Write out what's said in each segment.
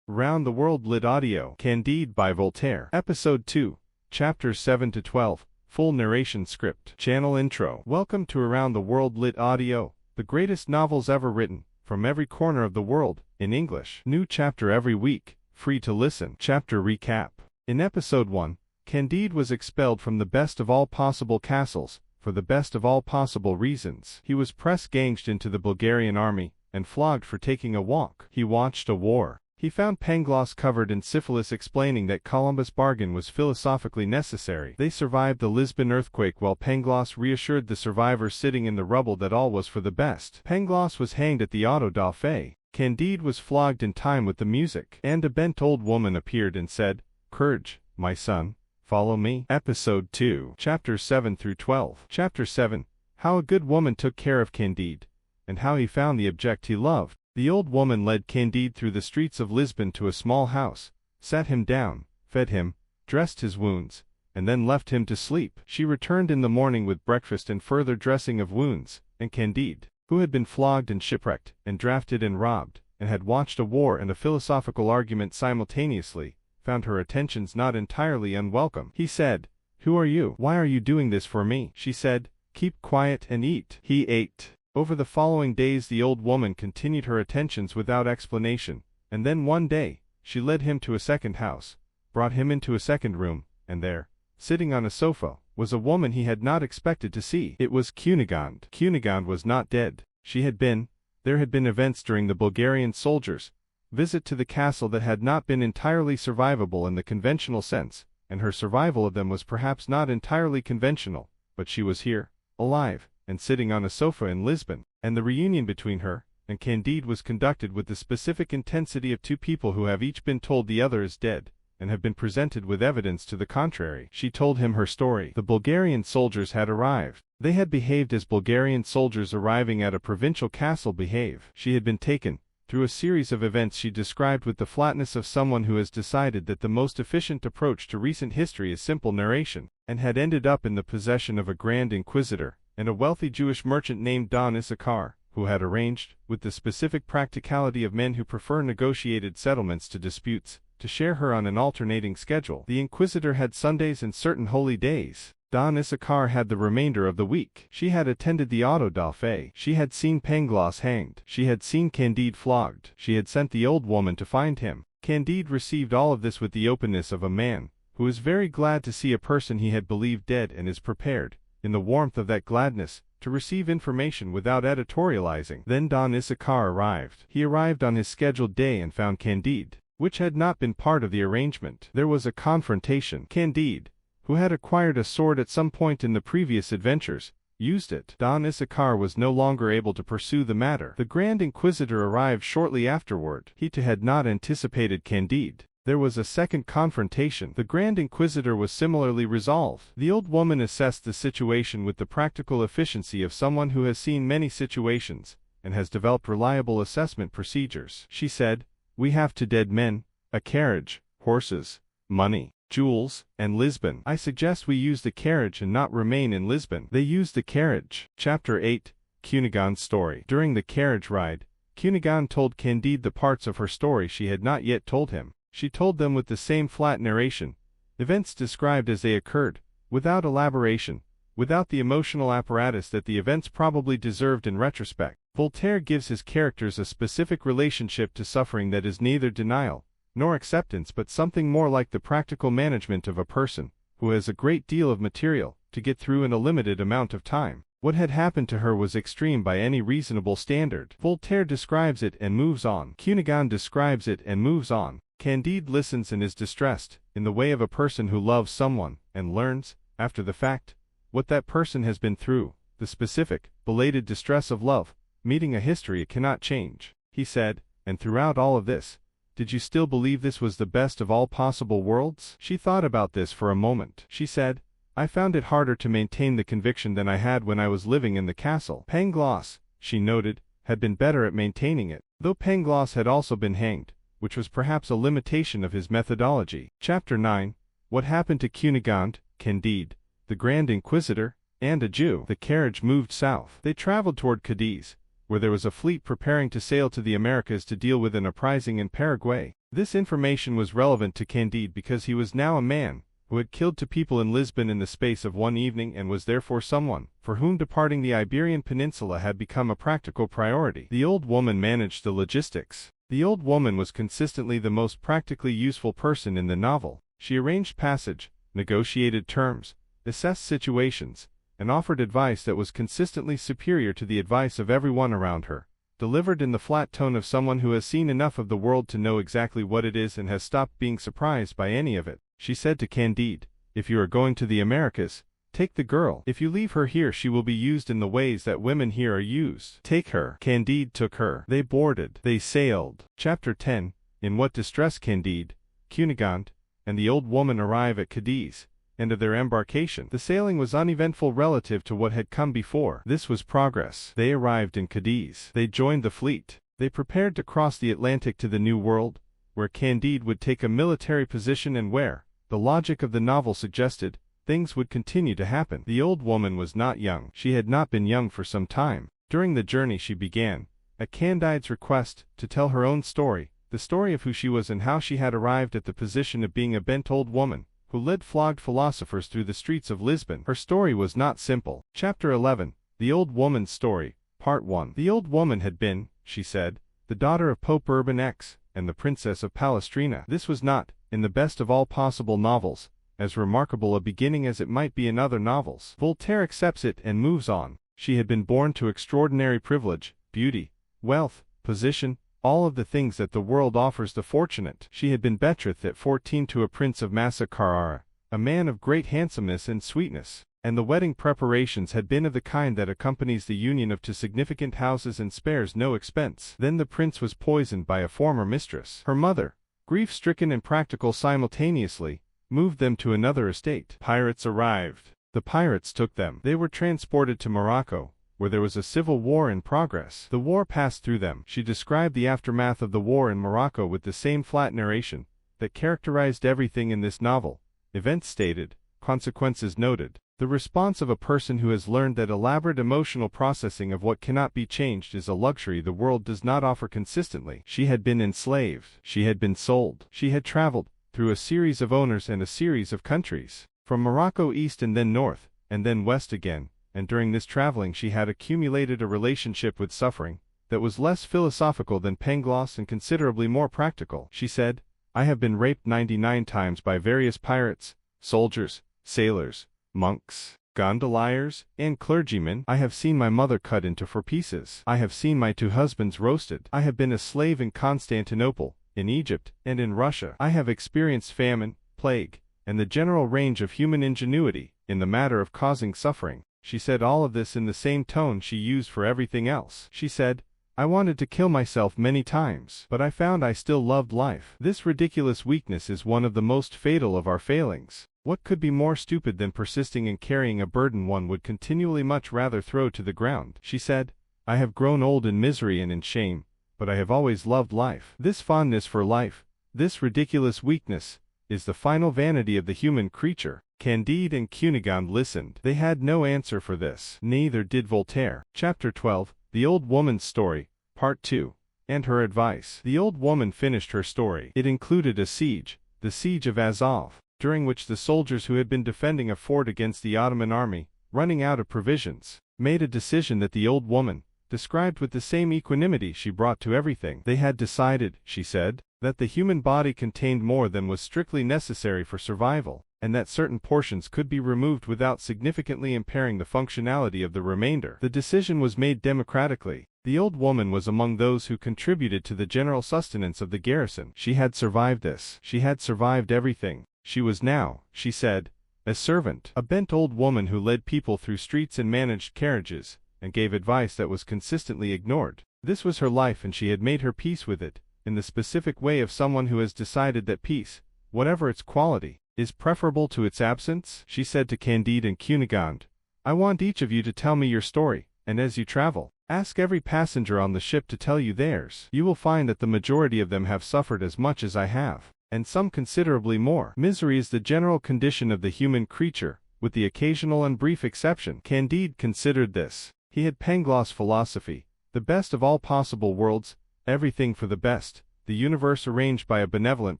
Round the World Lit Audio. Candide by Voltaire. Episode 2. Chapters 7 to 12. Full narration script. Channel intro. Welcome to Around the World Lit Audio, the greatest novels ever written, from every corner of the world, in English. New chapter every week, free to listen. Chapter recap. In Episode 1, Candide was expelled from the best of all possible castles, for the best of all possible reasons. He was press-ganged into the Bulgarian army, and flogged for taking a walk. He watched a war. He found Pangloss covered in syphilis, explaining that Columbus' bargain was philosophically necessary. They survived the Lisbon earthquake, while Pangloss reassured the survivors sitting in the rubble that all was for the best. Pangloss was hanged at the Audiobook. Candide was flogged in time with the music. And a bent old woman appeared and said, "Courage, my son, follow me." Episode 2. Chapters 7 through 12. Chapter 7. How a good woman took care of Candide, and how he found the object he loved. The old woman led Candide through the streets of Lisbon to a small house, sat him down, fed him, dressed his wounds, and then left him to sleep. She returned in the morning with breakfast and further dressing of wounds, and Candide, who had been flogged and shipwrecked, and drafted and robbed, and had watched a war and a philosophical argument simultaneously, found her attentions not entirely unwelcome. He said, "Who are you? Why are you doing this for me?" She said, "Keep quiet and eat." He ate. Over the following days the old woman continued her attentions without explanation, and then one day, she led him to a second house, brought him into a second room, and there, sitting on a sofa, was a woman he had not expected to see. It was Cunégonde. Cunégonde was not dead. There had been events during the Bulgarian soldiers' visit to the castle that had not been entirely survivable in the conventional sense, and her survival of them was perhaps not entirely conventional, but she was here, alive, and sitting on a sofa in Lisbon, and the reunion between her and Candide was conducted with the specific intensity of two people who have each been told the other is dead, and have been presented with evidence to the contrary. She told him her story. The Bulgarian soldiers had arrived. They had behaved as Bulgarian soldiers arriving at a provincial castle behave. She had been taken through a series of events she described with the flatness of someone who has decided that the most efficient approach to recent history is simple narration, and had ended up in the possession of a grand inquisitor and a wealthy Jewish merchant named Don Issachar, who had arranged, with the specific practicality of men who prefer negotiated settlements to disputes, to share her on an alternating schedule. The inquisitor had Sundays and certain holy days. Don Issachar had the remainder of the week. She had attended the Audiobook. She had seen Pangloss hanged. She had seen Candide flogged. She had sent the old woman to find him. Candide received all of this with the openness of a man who is very glad to see a person he had believed dead and is prepared, in the warmth of that gladness, to receive information without editorializing. Then Don Issachar arrived. He arrived on his scheduled day and found Candide, which had not been part of the arrangement. There was a confrontation. Candide, who had acquired a sword at some point in the previous adventures, used it. Don Issachar was no longer able to pursue the matter. The Grand Inquisitor arrived shortly afterward. He too had not anticipated Candide. There was a second confrontation. The Grand Inquisitor was similarly resolved. The old woman assessed the situation with the practical efficiency of someone who has seen many situations, and has developed reliable assessment procedures. She said, "We have 2 dead men, a carriage, horses, money, jewels, and Lisbon. I suggest we use the carriage and not remain in Lisbon." They used the carriage. Chapter 8. Cunegonde's story. During the carriage ride, Cunegonde told Candide the parts of her story she had not yet told him. She told them with the same flat narration, events described as they occurred, without elaboration, without the emotional apparatus that the events probably deserved in retrospect. Voltaire gives his characters a specific relationship to suffering that is neither denial nor acceptance, but something more like the practical management of a person who has a great deal of material to get through in a limited amount of time. What had happened to her was extreme by any reasonable standard. Voltaire describes it and moves on. Cunégonde describes it and moves on. Candide listens and is distressed, in the way of a person who loves someone, and learns, after the fact, what that person has been through, the specific, belated distress of love, meeting a history it cannot change. He said, "And throughout all of this, did you still believe this was the best of all possible worlds?" She thought about this for a moment. She said, "I found it harder to maintain the conviction than I had when I was living in the castle." Pangloss, she noted, had been better at maintaining it, though Pangloss had also been hanged, which was perhaps a limitation of his methodology. Chapter 9. What happened to Cunégonde, Candide, the Grand Inquisitor, and a Jew? The carriage moved south. They traveled toward Cadiz, where there was a fleet preparing to sail to the Americas to deal with an uprising in Paraguay. This information was relevant to Candide because he was now a man who had killed 2 people in Lisbon in the space of one evening and was therefore someone for whom departing the Iberian Peninsula had become a practical priority. The old woman managed the logistics. The old woman was consistently the most practically useful person in the novel. She arranged passage, negotiated terms, assessed situations, and offered advice that was consistently superior to the advice of everyone around her, delivered in the flat tone of someone who has seen enough of the world to know exactly what it is and has stopped being surprised by any of it. She said to Candide, "If you are going to the Americas, take the girl. If you leave her here, she will be used in the ways that women here are used. Take her." Candide took her. They boarded. They sailed. Chapter 10. In what distress Candide, Cunégonde, and the old woman arrive at Cadiz, and of their embarkation. The sailing was uneventful relative to what had come before. This was progress. They arrived in Cadiz. They joined the fleet. They prepared to cross the Atlantic to the New World, where Candide would take a military position and where, the logic of the novel suggested, things would continue to happen. The old woman was not young. She had not been young for some time. During the journey she began, at Candide's request, to tell her own story, the story of who she was and how she had arrived at the position of being a bent old woman, who led flogged philosophers through the streets of Lisbon. Her story was not simple. Chapter 11. The Old Woman's Story, Part 1. The old woman had been, she said, the daughter of Pope Urban X, and the Princess of Palestrina. This was not, in the best of all possible novels, as remarkable a beginning as it might be in other novels. Voltaire accepts it and moves on. She had been born to extraordinary privilege, beauty, wealth, position, all of the things that the world offers the fortunate. She had been betrothed at 14 to a prince of Massa Carrara, a man of great handsomeness and sweetness, and the wedding preparations had been of the kind that accompanies the union of 2 significant houses and spares no expense. Then the prince was poisoned by a former mistress. Her mother, grief-stricken and practical simultaneously, moved them to another estate. Pirates arrived. The pirates took them. They were transported to Morocco, where there was a civil war in progress. The war passed through them. She described the aftermath of the war in Morocco with the same flat narration that characterized everything in this novel. Events stated, consequences noted. The response of a person who has learned that elaborate emotional processing of what cannot be changed is a luxury the world does not offer consistently. She had been enslaved. She had been sold. She had traveled through a series of owners and a series of countries, from Morocco east and then north, and then west again, and during this traveling she had accumulated a relationship with suffering that was less philosophical than Pangloss and considerably more practical. She said, "I have been raped 99 times by various pirates, soldiers, sailors, monks, gondoliers, and clergymen. I have seen my mother cut into 4 pieces. I have seen my 2 husbands roasted. I have been a slave in Constantinople, in Egypt, and in Russia. I have experienced famine, plague, and the general range of human ingenuity in the matter of causing suffering." She said all of this in the same tone she used for everything else. She said, "I wanted to kill myself many times, but I found I still loved life." This ridiculous weakness is one of the most fatal of our failings. What could be more stupid than persisting in carrying a burden one would continually much rather throw to the ground? She said, "I have grown old in misery and in shame, but I have always loved life." This fondness for life, this ridiculous weakness, is the final vanity of the human creature. Candide and Cunégonde listened. They had no answer for this. Neither did Voltaire. Chapter 12. The Old Woman's Story, Part 2. And her advice. The old woman finished her story. It included a siege, the siege of Azov, during which the soldiers who had been defending a fort against the Ottoman army, running out of provisions, made a decision that the old woman described with the same equanimity she brought to everything. They had decided, she said, that the human body contained more than was strictly necessary for survival, and that certain portions could be removed without significantly impairing the functionality of the remainder. The decision was made democratically. The old woman was among those who contributed to the general sustenance of the garrison. She had survived this. She had survived everything. She was now, she said, a servant, a bent old woman who led people through streets and managed carriages, and gave advice that was consistently ignored. This was her life and she had made her peace with it, in the specific way of someone who has decided that peace, whatever its quality, is preferable to its absence. She said to Candide and Cunégonde, "I want each of you to tell me your story, and as you travel, ask every passenger on the ship to tell you theirs. You will find that the majority of them have suffered as much as I have, and some considerably more. Misery is the general condition of the human creature, with the occasional and brief exception." Candide considered this. He had Pangloss philosophy, the best of all possible worlds, everything for the best, the universe arranged by a benevolent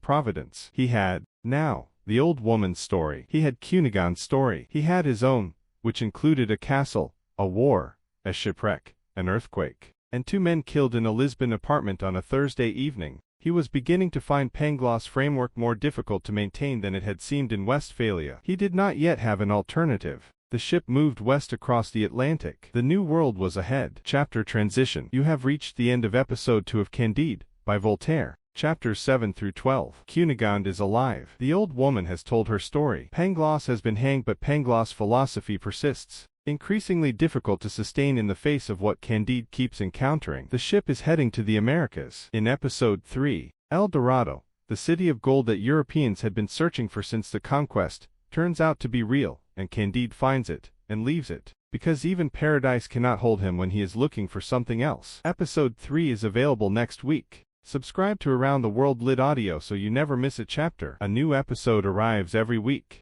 providence. He had, now, the old woman's story. He had Cunégonde's story. He had his own, which included a castle, a war, a shipwreck, an earthquake, and 2 men killed in a Lisbon apartment on a Thursday evening. He was beginning to find Pangloss framework more difficult to maintain than it had seemed in Westphalia. He did not yet have an alternative. The ship moved west across the Atlantic. The new world was ahead. Chapter Transition. You have reached the end of episode 2 of Candide, by Voltaire. Chapters 7 through 12. Cunegonde is alive. The old woman has told her story. Pangloss has been hanged, but Pangloss' philosophy persists, increasingly difficult to sustain in the face of what Candide keeps encountering. The ship is heading to the Americas. In episode 3, El Dorado, the city of gold that Europeans had been searching for since the conquest, turns out to be real, and Candide finds it, and leaves it, because even paradise cannot hold him when he is looking for something else. Episode 3 is available next week. Subscribe to Around the World Lit Audio so you never miss a chapter. A new episode arrives every week.